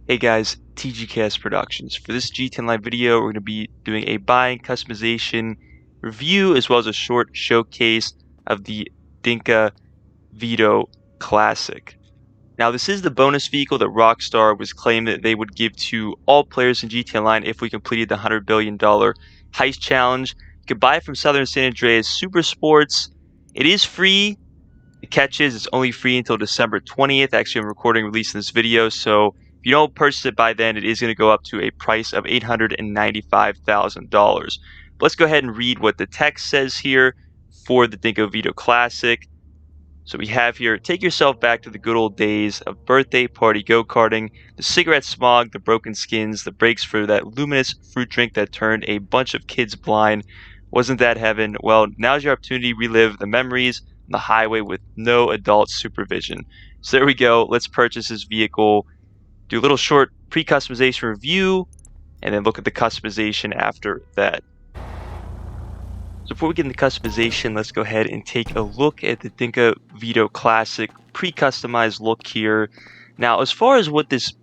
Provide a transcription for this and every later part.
Hey guys, TGKS Productions. For this G10 Live video, we're going to be doing a buying customization review as well as a short showcase of the Dinka Veto Classic. Now, this is the bonus vehicle that Rockstar was claiming that they would give to all players in GT Online if we completed the $100 billion heist challenge. You can buy it from Southern San Andreas Super Sports. It is free. The catch is it's only free until December 20th. Actually, I'm recording releasing this video, so if you don't purchase it by then, it is going to go up to a price of $895,000. Let's go ahead and read what the text says here for the Dinka Veto Classic. So we have here, take yourself back to the good old days of birthday party go-karting, the cigarette smog, the broken skins, the breaks for that luminous fruit drink that turned a bunch of kids blind. Wasn't that heaven? Well, now's your opportunity to relive the memories on the highway with no adult supervision. So there we go. Let's purchase this vehicle, do a little short pre-customization review, and then look at the customization after that. So before we get into customization, let's go ahead and take a look at the Dinka Veto Classic pre-customized look here. Now, as far as what this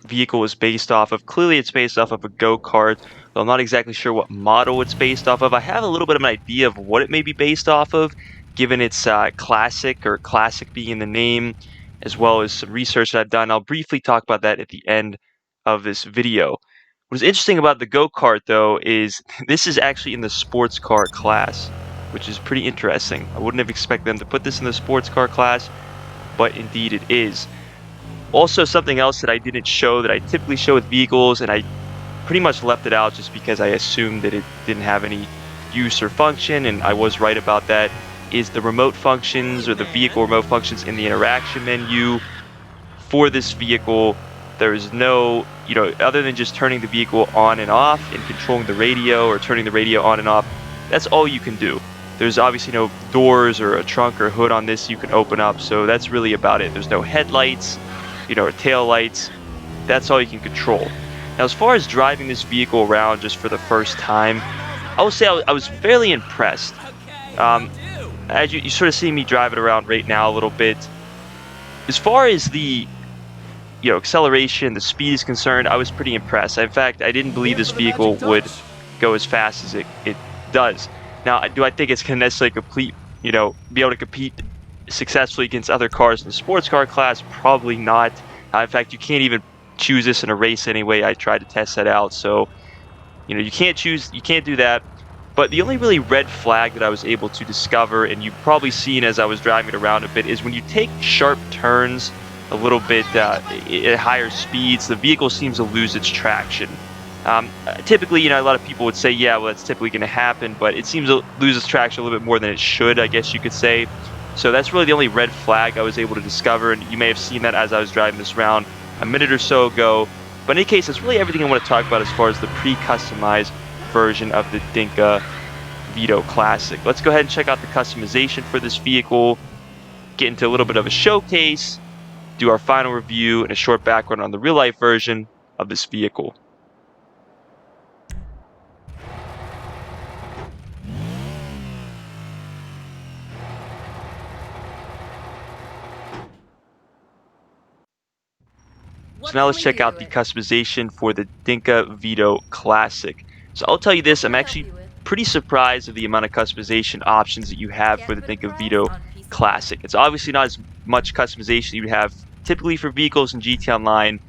vehicle is based off of, clearly it's based off of a go-kart, though I'm not exactly sure what model it's based off of. I have a little bit of an idea of what it may be based off of, given its classic or classic being in the name, as well as some research that I've done. I'll briefly talk about that at the end of this video. What's interesting about the go-kart, though, is this is actually in the sports car class, which is pretty interesting. I wouldn't have expected them to put this in the sports car class, but indeed it is. Also, something else that I didn't show that I typically show with vehicles, and I pretty much left it out just because I assumed that it didn't have any use or function, and I was right about that, is the remote functions or the vehicle remote functions in the interaction menu for this vehicle. There is no, other than just turning the vehicle on and off and controlling the radio or turning the radio on and off, that's all you can do. There's obviously no doors or a trunk or hood on this you can open up, so that's really about it. There's no headlights, or tail lights. That's all you can control. Now, as far as driving this vehicle around just for the first time, I will say I was fairly impressed. As you sort of see me drive it around right now a little bit. As far as the acceleration, the speed is concerned, I was pretty impressed. In fact, I didn't believe this vehicle would go as fast as it does. Now, do I think it's going to necessarily be able to compete successfully against other cars in the sports car class? Probably not. In fact, you can't even choose this in a race anyway. I tried to test that out, so you can't do that. But the only really red flag that I was able to discover, and you've probably seen as I was driving it around a bit, is when you take sharp turns a little bit at higher speeds, the vehicle seems to lose its traction. Typically, a lot of people would say, yeah, well, that's typically going to happen, but it seems to lose its traction a little bit more than it should, I guess you could say. So that's really the only red flag I was able to discover, and you may have seen that as I was driving this around a minute or so ago. But in any case, that's really everything I want to talk about as far as the pre-customized version of the Dinka Veto Classic. Let's go ahead and check out the customization for this vehicle, get into a little bit of a showcase, do our final review, and a short background on the real-life version of this vehicle. So now let's check out the customization for the Dinka Veto Classic. So I'll tell you this, I'm actually pretty surprised of the amount of customization options that you have for the Dinka Veto Classic. It's obviously not as much customization you have typically for vehicles in GT Online,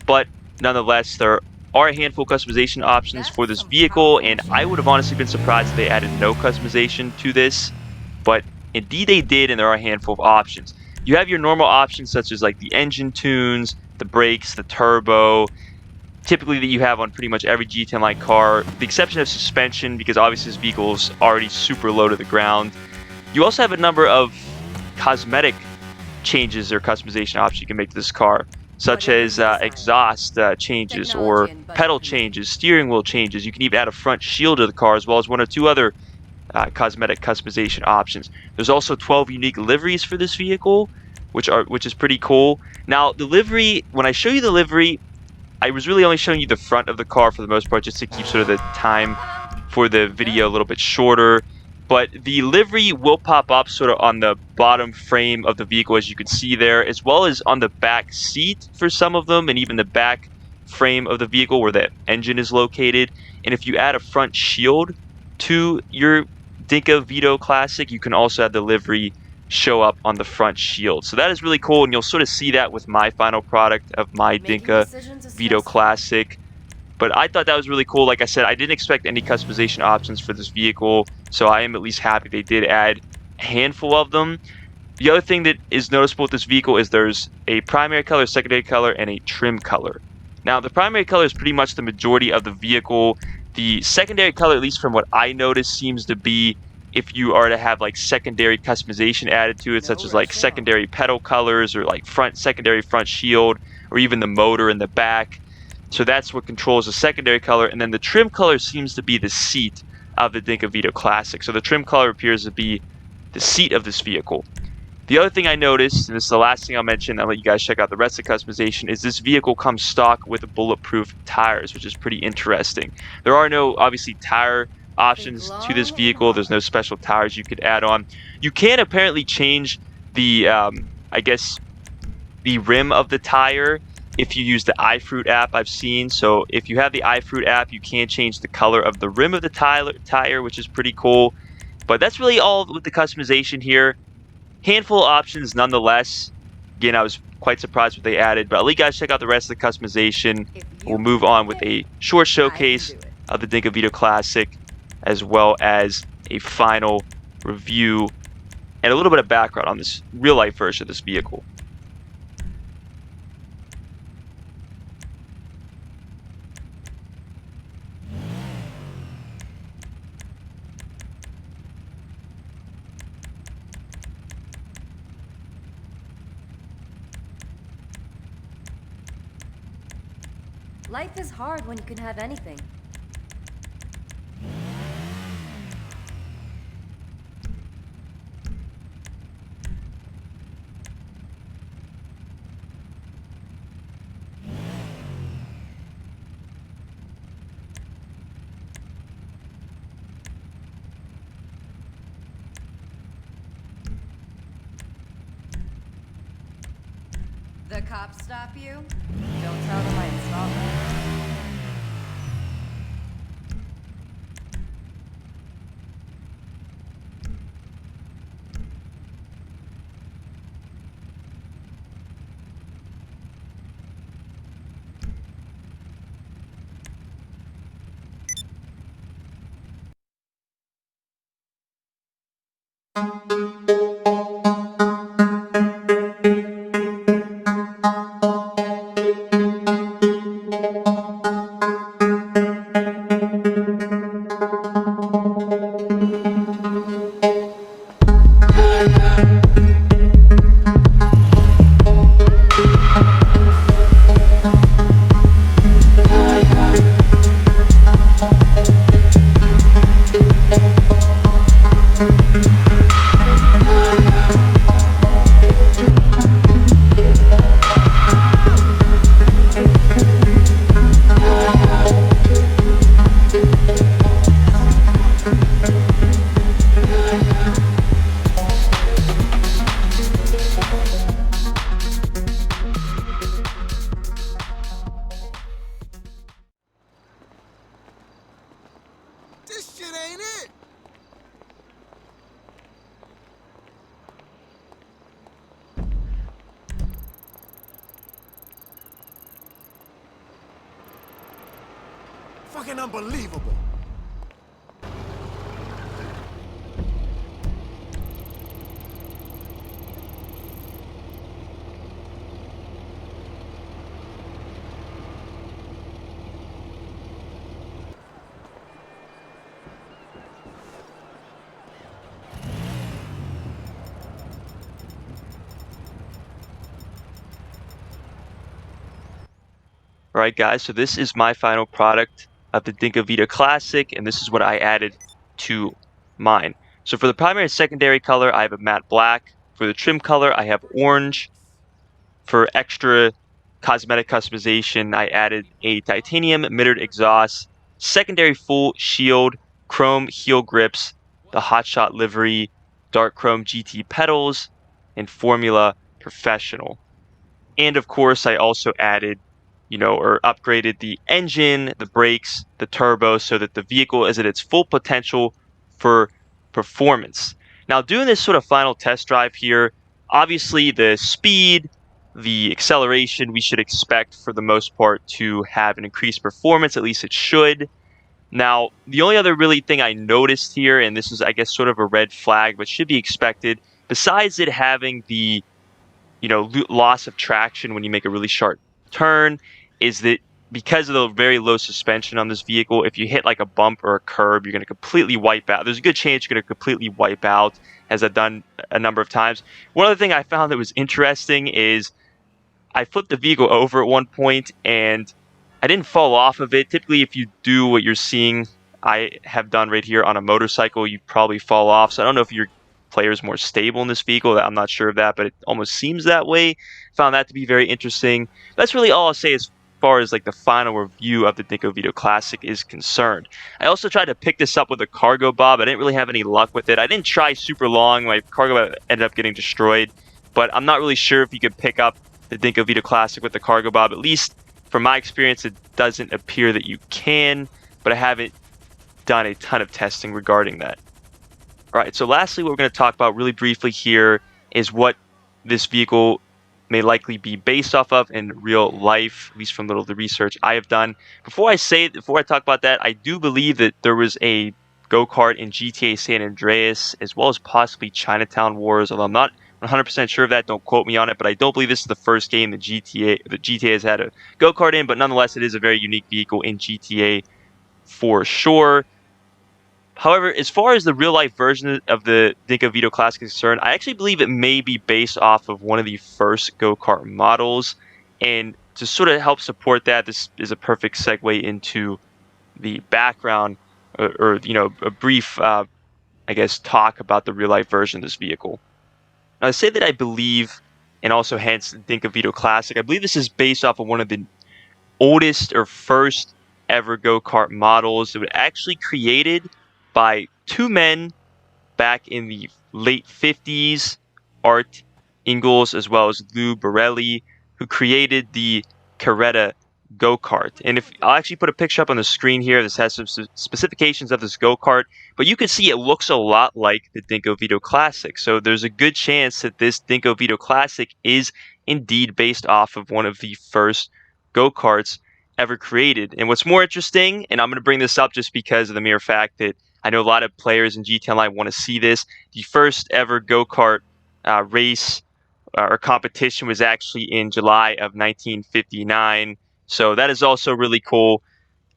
but nonetheless, there are a handful of customization options for this vehicle, and I would have honestly been surprised if they added no customization to this, but indeed they did, and there are a handful of options. You have your normal options such as like the engine tunes, the brakes, the turbo, typically that you have on pretty much every GT Online car, the exception of suspension, because obviously this vehicle is already super low to the ground. You also have a number of cosmetic changes or customization options you can make to this car, such as exhaust changes or pedal changes, steering wheel changes. You can even add a front shield to the car, as well as one or two other cosmetic customization options. There's also 12 unique liveries for this vehicle, which is pretty cool. Now, the livery, when I show you the livery, I was really only showing you the front of the car for the most part, just to keep sort of the time for the video a little bit shorter. But the livery will pop up sort of on the bottom frame of the vehicle, as you can see there, as well as on the back seat for some of them, and even the back frame of the vehicle where the engine is located. And if you add a front shield to your Dinka Veto Classic, you can also have the livery show up on the front shield. So that is really cool, and you'll sort of see that with my final product of my Dinka Veto Classic. But I thought that was really cool. Like I said, I didn't expect any customization options for this vehicle, so I am at least happy they did add a handful of them. The other thing that is noticeable with this vehicle is there's a primary color, secondary color, and a trim color. Now, the primary color is pretty much the majority of the vehicle. The secondary color, at least from what I noticed, seems to be if you are to have like secondary customization added to it, such as like secondary pedal colors or like secondary front shield, or even the motor in the back. So that's what controls the secondary color. And then the trim color seems to be the seat of the Dinka Veto Classic. So the trim color appears to be the seat of this vehicle. The other thing I noticed, and this is the last thing I'll mention, I'll let you guys check out the rest of the customization, is this vehicle comes stock with bulletproof tires, which is pretty interesting. There are no, obviously, tire options to this vehicle. There's no special tires you could add on. You can apparently change the, I guess, the rim of the tire if you use the iFruit app I've seen. So if you have the iFruit app, you can change the color of the rim of the tire, which is pretty cool. But that's really all with the customization here. Handful of options nonetheless. Again, I was quite surprised what they added, but I'll let you guys check out the rest of the customization. We'll move on with a short showcase of the Dinka Veto Classic, as well as a final review and a little bit of background on this real-life version of this vehicle. Life is hard when you can have anything. The cops stop you? Don't tell them I installed them. This shit ain't it! Fucking unbelievable! Alright guys, so this is my final product of the Dinka Veto Classic, and this is what I added to mine. So for the primary and secondary color, I have a matte black. For the trim color, I have orange. For extra cosmetic customization, I added a titanium mitred exhaust, secondary full shield, chrome heel grips, the Hotshot livery, dark chrome GT pedals, and Formula Professional. And of course, I also added, or upgraded the engine, the brakes, the turbo, so that the vehicle is at its full potential for performance. Now, doing this sort of final test drive here, obviously the speed, the acceleration, we should expect for the most part to have an increased performance, at least it should. Now, the only other really thing I noticed here, and this is, I guess, sort of a red flag, but should be expected, besides it having the loss of traction when you make a really sharp turn, is that because of the very low suspension on this vehicle, if you hit like a bump or a curb, you're going to completely wipe out. There's a good chance you're going to completely wipe out, as I've done a number of times. One other thing I found that was interesting is I flipped the vehicle over at one point and I didn't fall off of it. Typically, if you do what you're seeing I have done right here on a motorcycle, you probably fall off. So I don't know if your player is more stable in this vehicle. I'm not sure of that, but it almost seems that way. Found that to be very interesting. That's really all I'll say as far as like the final review of the Dinka Veto Classic is concerned. I also tried to pick this up with a cargo bob. I didn't really have any luck with it. I didn't try super long. My cargo bob ended up getting destroyed, but I'm not really sure if you could pick up the Dinka Veto Classic with the cargo bob. At least from my experience, it doesn't appear that you can, but I haven't done a ton of testing regarding that. All right, so lastly, what we're going to talk about really briefly here is what this vehicle may likely be based off of in real life, at least from little of the research I have done. Before I talk about that, I do believe that there was a go-kart in GTA San Andreas, as well as possibly Chinatown Wars, although I'm not 100% sure of that. Don't quote me on it, but I don't believe this is the first game that GTA has had a go-kart in, but nonetheless, it is a very unique vehicle in GTA for sure. However, as far as the real-life version of the Dinka Veto Classic is concerned, I actually believe it may be based off of one of the first go-kart models. And to sort of help support that, this is a perfect segue into the background, or a brief, I guess, talk about the real-life version of this vehicle. Now, I say that I believe, and also hence the Dinka Veto Classic, I believe this is based off of one of the oldest or first ever go-kart models. It was actually created by two men back in the late 50s, Art Ingalls as well as Lou Borelli, who created the Carretta go-kart. And if I'll actually put a picture up on the screen here, this has some specifications of this go-kart, but you can see it looks a lot like the Dinka Veto Classic. So there's a good chance that this Dinka Veto Classic is indeed based off of one of the first go-karts ever created. And what's more interesting, and I'm going to bring this up just because of the mere fact that I know a lot of players in GT Online want to see this. The first ever go-kart race or competition was actually in July of 1959. So that is also really cool.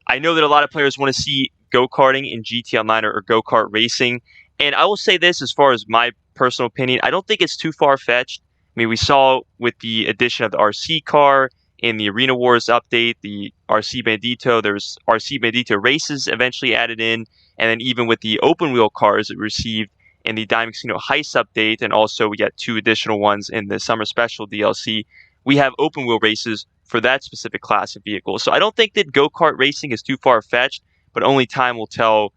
I know that a lot of players want to see go-karting in GT Online or go-kart racing. And I will say this as far as my personal opinion, I don't think it's too far-fetched. I mean, we saw with the addition of the RC car in the Arena Wars update, the RC Bandito, there's RC Bandito races eventually added in. And then even with the open wheel cars that we received in the Diamond Casino Heist update, and also we got two additional ones in the Summer Special DLC, we have open wheel races for that specific class of vehicle. So I don't think that go-kart racing is too far-fetched, but only time will tell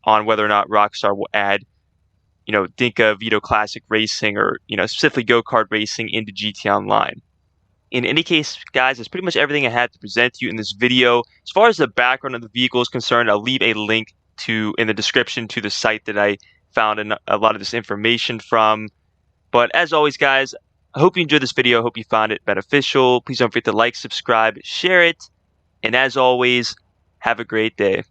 on whether or not Rockstar will add, Dinka Veto Classic racing or, specifically go-kart racing into GT Online. In any case, guys, that's pretty much everything I had to present to you in this video. As far as the background of the vehicle is concerned, I'll leave a link in the description to the site that I found a lot of this information from. But as always, guys, I hope you enjoyed this video. I hope you found it beneficial. Please don't forget to like, subscribe, share it. And as always, have a great day.